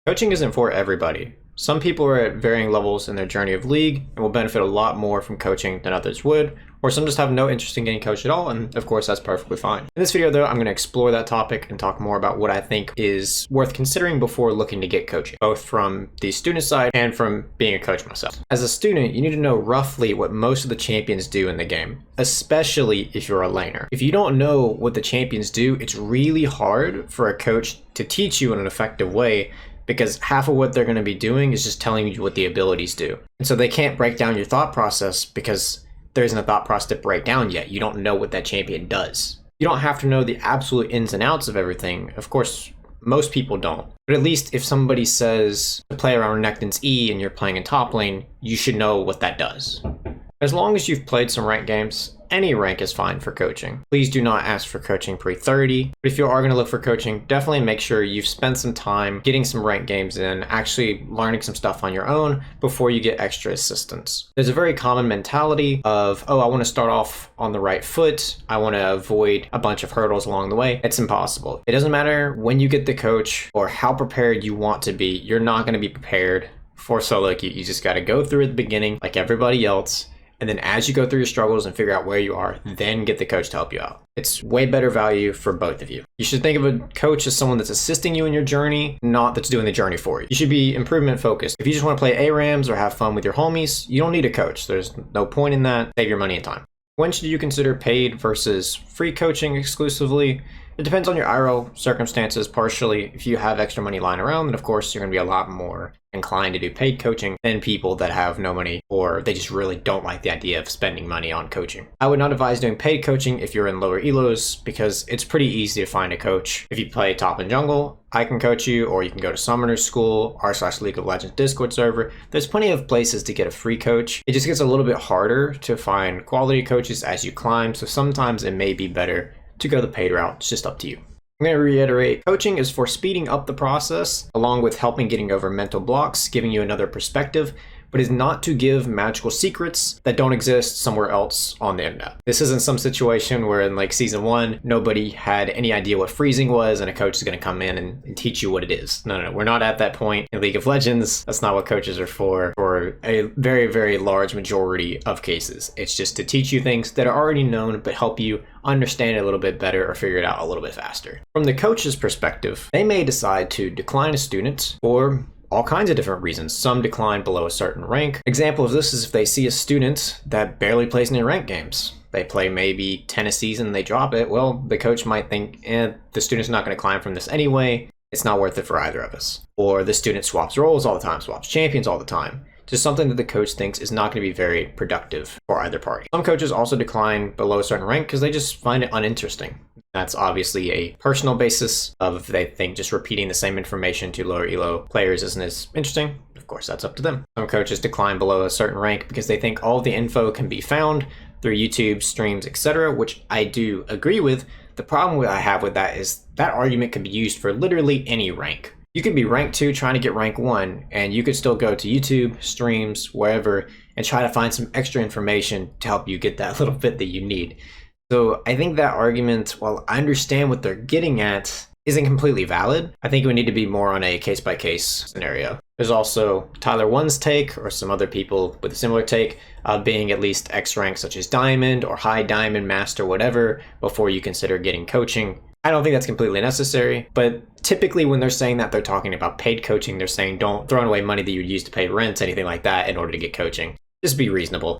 Coaching isn't for everybody. Some people are at varying levels in their journey of league and will benefit a lot more from coaching than others would, or some just have no interest in getting coached at all, and of course that's perfectly fine. In this video though, I'm going to explore that topic and talk more about what I think is worth considering before looking to get coaching, both from the student side and from being a coach myself. As a student, you need to know roughly what most of the champions do in the game, especially if you're a laner. If you don't know what the champions do, it's really hard for a coach to teach you in an effective way, because half of what they're going to be doing is just telling you what the abilities do. And so they can't break down your thought process because there isn't a thought process to break down yet. You don't know what that champion does. You don't have to know the absolute ins and outs of everything. Of course, most people don't. But at least if somebody says to play around Renekton's E and you're playing in top lane, you should know what that does. As long as you've played some ranked games, any rank is fine for coaching. Please do not ask for coaching pre-30, but if you are going to look for coaching, definitely make sure you've spent some time getting some ranked games in, actually learning some stuff on your own before you get extra assistance. There's a very common mentality of, oh, I want to start off on the right foot, I want to avoid a bunch of hurdles along the way. It's impossible. It doesn't matter when you get the coach or how prepared you want to be, you're not going to be prepared for solo queue. You just got to go through at the beginning like everybody else. And then as you go through your struggles and figure out where you are, then get the coach to help you out. It's way better value for both of you. You should think of a coach as someone that's assisting you in your journey, not that's doing the journey for you. You should be improvement focused. If you just want to play ARAMs or have fun with your homies, you don't need a coach. There's no point in that. Save your money and time. When should you consider paid versus free coaching exclusively? It depends on your IRL circumstances partially. If you have extra money lying around, then of course you're going to be a lot more inclined to do paid coaching than people that have no money or they just really don't like the idea of spending money on coaching. I would not advise doing paid coaching if you're in lower elos because it's pretty easy to find a coach. If you play top and jungle, I can coach you, or you can go to Summoner School, r/League of Legends Discord server. There's plenty of places to get a free coach. It just gets a little bit harder to find quality coaches as you climb, so sometimes it may be better to go the paid route. It's just up to you. I'm going to reiterate, coaching is for speeding up the process, along with helping getting over mental blocks, giving you another perspective, but is not to give magical secrets that don't exist somewhere else on the internet. This isn't some situation where in like season 1, nobody had any idea what freezing was and a coach is going to come in and teach you what it is. No, we're not at that point in League of Legends. That's not what coaches are for a very, very large majority of cases. It's just to teach you things that are already known, but help you understand it a little bit better or figure it out a little bit faster. From the coach's perspective, they may decide to decline a student for all kinds of different reasons. Some decline below a certain rank. Example of this is if they see a student that barely plays any ranked games. They play maybe 10 a season, they drop it. Well, the coach might think, the student's not going to climb from this anyway. It's not worth it for either of us. Or the student swaps roles all the time, swaps champions all the time. Just something that the coach thinks is not going to be very productive for either party. Some coaches also decline below a certain rank because they just find it uninteresting. That's obviously a personal basis of if they think just repeating the same information to lower elo players isn't as interesting. Of course, that's up to them. Some coaches decline below a certain rank because they think all the info can be found through YouTube, streams, etc., which I do agree with. The problem I have with that is that argument can be used for literally any rank. You could be rank 2 trying to get rank 1, and you could still go to YouTube, streams, wherever, and try to find some extra information to help you get that little bit that you need. So I think that argument, while I understand what they're getting at, isn't completely valid. I think we need to be more on a case-by-case scenario. There's also Tyler 1's take, or some other people with a similar take, of being at least X rank such as Diamond or High Diamond, Master, whatever, before you consider getting coaching. I don't think that's completely necessary, but typically when they're saying that, they're talking about paid coaching. They're saying don't throw away money that you'd use to pay rent, anything like that, in order to get coaching. Just be reasonable.